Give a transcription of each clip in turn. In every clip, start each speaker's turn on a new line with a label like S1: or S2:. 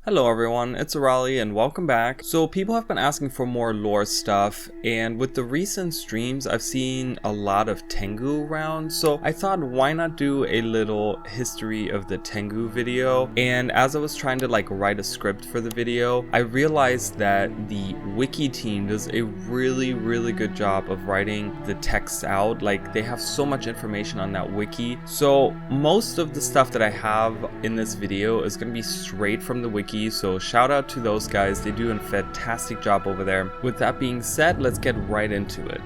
S1: Hello everyone, it's Arali and welcome back. So people have been asking for more lore stuff, and with the recent streams I've seen a lot of Tengu around, so I thought why not do a little history of the Tengu video. And as I was trying to write a script for the video, I realized that the wiki team does a really good job of writing the texts out. They have so much information on that wiki. So most of the stuff that I have in this video is going to be straight from the wiki. So shout out to those guys, they do a fantastic job over there. With that being said, let's get right into it.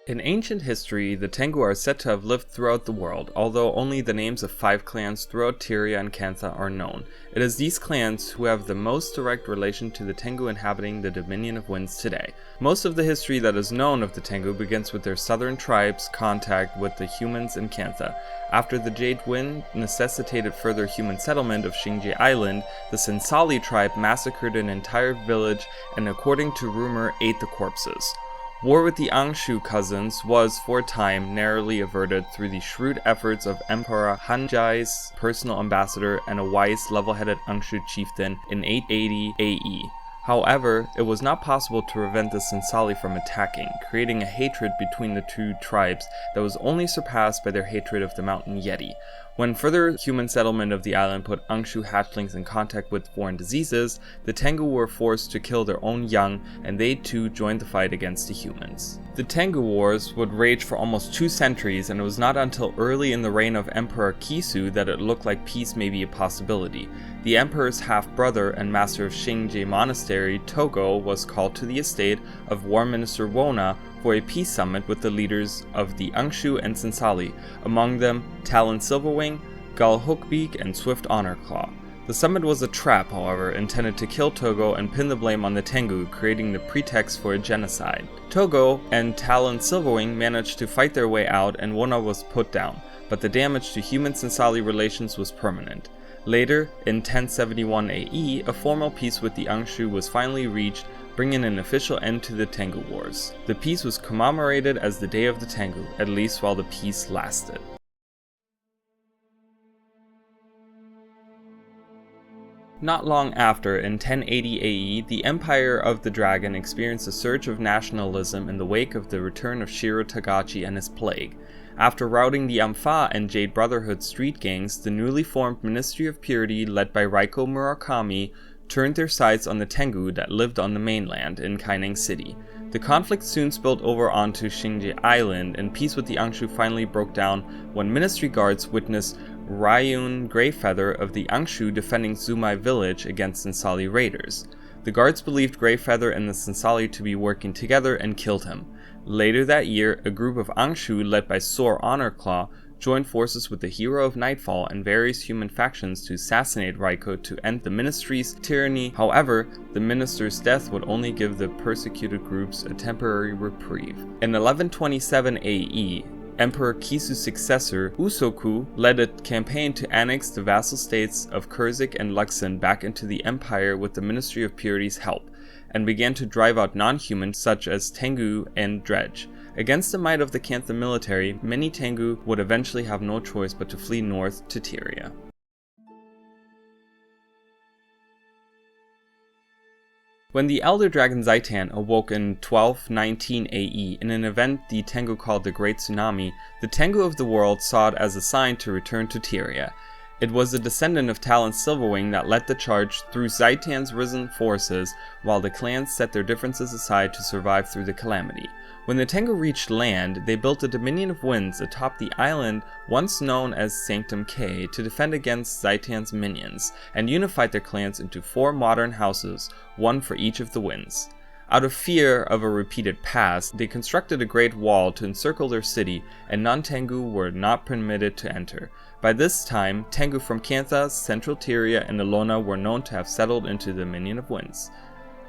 S1: In ancient history, the Tengu are said to have lived throughout the world, although only the names of 5 clans throughout Tyria and Kantha are known. It is these clans who have the most direct relation to the Tengu inhabiting the Dominion of Winds today. Most of the history that is known of the Tengu begins with their southern tribes' contact with the humans in Kantha. After the Jade Wind necessitated further human settlement of Xingji Island, the Sensali tribe massacred an entire village and, according to rumor, ate the corpses. War with the Angshu cousins was, for a time, narrowly averted through the shrewd efforts of Emperor Hanjai's personal ambassador and a wise, level-headed Angshu chieftain in 880 AE. However, it was not possible to prevent the Sensali from attacking, creating a hatred between the two tribes that was only surpassed by their hatred of the mountain Yeti. When further human settlement of the island put Angshu hatchlings in contact with foreign diseases, the Tengu were forced to kill their own young, and they too joined the fight against the humans. The Tengu Wars would rage for almost 2 centuries, and it was not until early in the reign of Emperor Kisu that it looked like peace may be a possibility. The emperor's half-brother and master of Xingji Monastery, Togo, was called to the estate of War Minister Wona for a peace summit with the leaders of the Angshu and Sensali, among them Talon Silverwing, Gull Hookbeak, and Swift Honorclaw. The summit was a trap, however, intended to kill Togo and pin the blame on the Tengu, creating the pretext for a genocide. Togo and Talon Silverwing managed to fight their way out and Wona was put down, but the damage to human-Sensali relations was permanent. Later, in 1071 AE, a formal peace with the Angshu was finally reached, bringing an official end to the Tengu Wars. The peace was commemorated as the Day of the Tengu, at least while the peace lasted. Not long after, in 1080 AE, the Empire of the Dragon experienced a surge of nationalism in the wake of the return of Shiro Tagachi and his plague. After routing the Ampha and Jade Brotherhood street gangs, the newly formed Ministry of Purity, led by Raiko Murakami, turned their sights on the Tengu that lived on the mainland in Kaineng City. The conflict soon spilled over onto Xingji Island, and peace with the Angshu finally broke down when Ministry guards witnessed Ryun Greyfeather of the Angshu defending Zumai village against Sensali raiders. The guards believed Greyfeather and the Sensali to be working together and killed him. Later that year, a group of Angshu led by Sor Honorclaw joined forces with the Hero of Nightfall and various human factions to assassinate Raiko to end the Ministry's tyranny. However, the minister's death would only give the persecuted groups a temporary reprieve. In 1127 AE, Emperor Kisu's successor, Usoku, led a campaign to annex the vassal states of Kurzik and Luxon back into the empire with the Ministry of Purity's help, and began to drive out non-humans such as Tengu and Dredge. Against the might of the Kantha military, many Tengu would eventually have no choice but to flee north to Tyria. When the Elder Dragon Zaitan awoke in 1219 AE in an event the Tengu called the Great Tsunami, the Tengu of the world saw it as a sign to return to Tyria. It was the descendant of Talon Silverwing that led the charge through Zaitan's risen forces, while the clans set their differences aside to survive through the calamity. When the Tengu reached land, they built a Dominion of Winds atop the island once known as Sanctum K to defend against Zaitan's minions, and unified their clans into 4 modern houses, one for each of the winds. Out of fear of a repeated past, they constructed a great wall to encircle their city, and non-Tengu were not permitted to enter. By this time, Tengu from Kantha, Central Tyria, and Elona were known to have settled into the Dominion of Winds.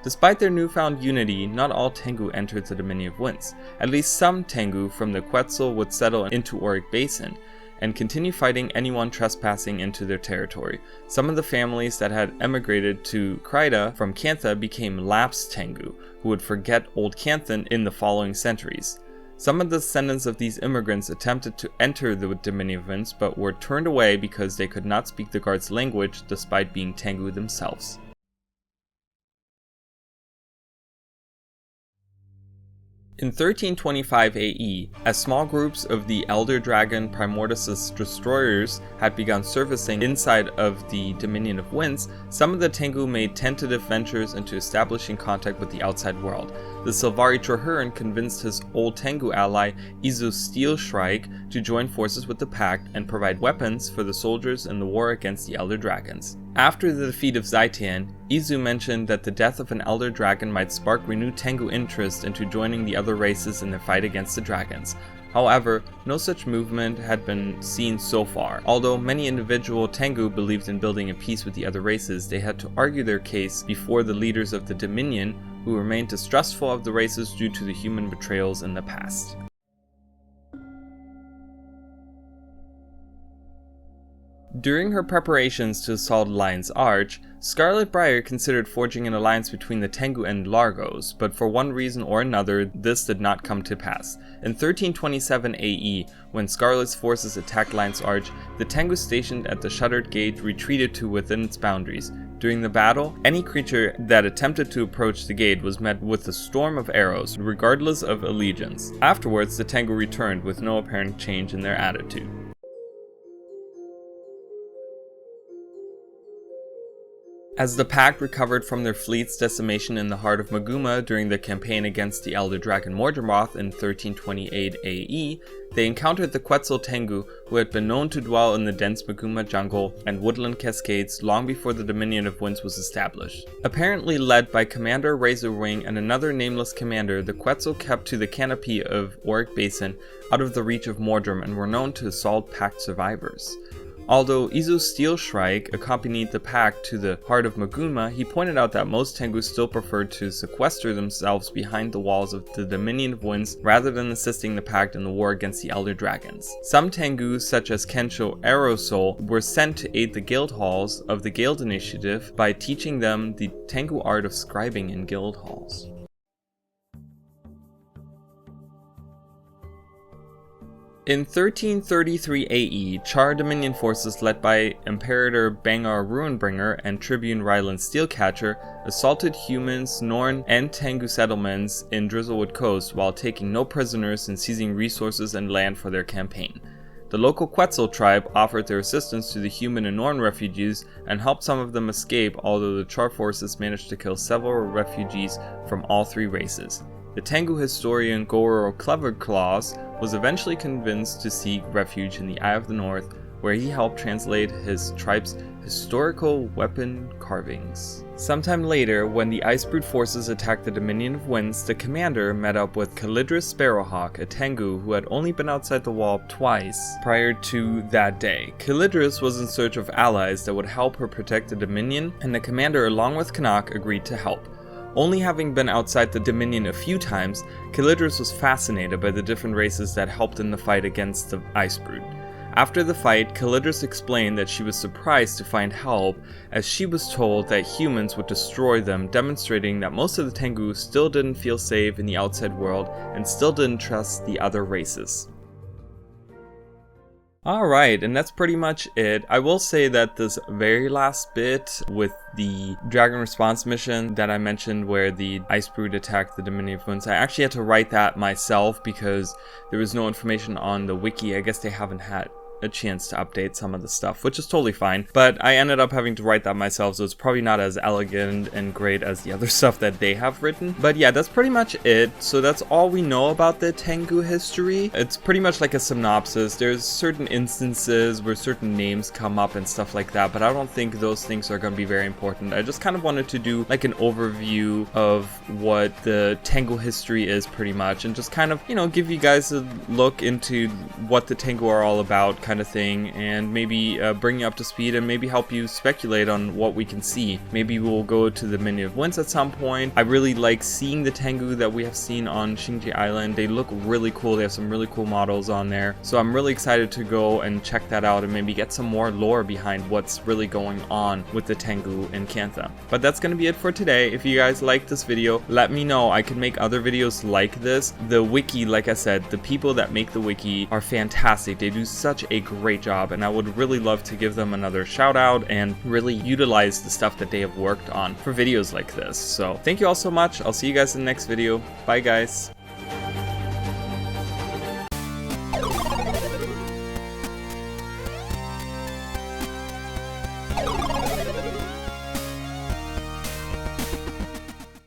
S1: Despite their newfound unity, not all Tengu entered the Dominion of Winds. At least some Tengu from the Quetzal would settle into Auric Basin, and continue fighting anyone trespassing into their territory. Some of the families that had emigrated to Kryta from Kantha became lapsed Tengu, who would forget Old Kanthan in the following centuries. Some of the descendants of these immigrants attempted to enter the Dominion of Winds, but were turned away because they could not speak the guards' language despite being Tengu themselves. In 1325 AE, as small groups of the Elder Dragon Primordus' destroyers had begun surfacing inside of the Dominion of Winds, some of the Tengu made tentative ventures into establishing contact with the outside world. The Sylvari Trahearn convinced his old Tengu ally Izu Steelshrike to join forces with the Pact and provide weapons for the soldiers in the war against the Elder Dragons. After the defeat of Zaitian, Izu mentioned that the death of an Elder Dragon might spark renewed Tengu interest into joining the other races in their fight against the dragons. However, no such movement had been seen so far. Although many individual Tengu believed in building a peace with the other races, they had to argue their case before the leaders of the Dominion, who remained distrustful of the races due to the human betrayals in the past. During her preparations to assault Lion's Arch, Scarlet Briar considered forging an alliance between the Tengu and Largos, but for one reason or another, this did not come to pass. In 1327 AE, when Scarlet's forces attacked Lion's Arch, the Tengu stationed at the Shuttered Gate retreated to within its boundaries. During the battle, any creature that attempted to approach the gate was met with a storm of arrows, regardless of allegiance. Afterwards, the Tengu returned with no apparent change in their attitude. As the Pact recovered from their fleet's decimation in the heart of Maguma during the campaign against the Elder Dragon Mordramoth in 1328 AE, they encountered the Quetzal Tengu, who had been known to dwell in the dense Maguma jungle and woodland cascades long before the Dominion of Winds was established. Apparently led by Commander Razorwing and another nameless commander, the Quetzal kept to the canopy of Auric Basin, out of the reach of Mordrum, and were known to assault Pact survivors. Although Izu Steelshrike accompanied the Pact to the heart of Maguma, he pointed out that most Tengu still preferred to sequester themselves behind the walls of the Dominion of Winds rather than assisting the Pact in the war against the Elder Dragons. Some Tengu, such as Kensho Aerosol, were sent to aid the guild halls of the Guild Initiative by teaching them the Tengu art of scribing in guild halls. In 1333 AE, Char Dominion forces led by Imperator Bangar Ruinbringer and Tribune Ryland Steelcatcher assaulted humans, Norn, and Tengu settlements in Drizzlewood Coast while taking no prisoners and seizing resources and land for their campaign. The local Quetzal tribe offered their assistance to the human and Norn refugees and helped some of them escape, although the Char forces managed to kill several refugees from all three races. The Tengu historian Goro Cleverclaws was eventually convinced to seek refuge in the Eye of the North, where he helped translate his tribe's historical weapon carvings. Sometime later, when the Icebrood forces attacked the Dominion of Winds, the commander met up with Calidris Sparrowhawk, a Tengu who had only been outside the wall twice prior to that day. Calidris was in search of allies that would help her protect the Dominion, and the commander, along with Canuck, agreed to help. Only having been outside the Dominion a few times, Calidris was fascinated by the different races that helped in the fight against the Icebrood. After the fight, Calidris explained that she was surprised to find help, as she was told that humans would destroy them, demonstrating that most of the Tengu still didn't feel safe in the outside world and still didn't trust the other races. Alright, and that's pretty much it. I will say that this very last bit with the Dragon Response mission that I mentioned where the Icebrood attacked the Dominion of Winds, I actually had to write that myself because there was no information on the wiki. I guess they haven't had a chance to update some of the stuff, which is totally fine, but I ended up having to write that myself, so it's probably not as elegant and great as the other stuff that they have written. But yeah, that's pretty much it. So that's all we know about the Tengu history. It's pretty much like a synopsis. There's certain instances where certain names come up and stuff like that, but I don't think those things are going to be very important. I just kind of wanted to do like an overview of what the Tengu history is pretty much, and just kind of, you know, give you guys a look into what the Tengu are all about, kind of thing, and maybe bring you up to speed and maybe help you speculate on what we can see. Maybe we'll go to the Menu of Winds at some point. I really like seeing the Tengu that we have seen on Xingji Island. They look really cool. They have some really cool models on there. So I'm really excited to go and check that out and maybe get some more lore behind what's really going on with the Tengu in Kantha. But that's going to be it for today. If you guys like this video, let me know. I can make other videos like this. The wiki, like I said, the people that make the wiki are fantastic. They do such a great job, and I would really love to give them another shout out and really utilize the stuff that they have worked on for videos like this. So thank you all so much. I'll see you guys in the next video. Bye guys.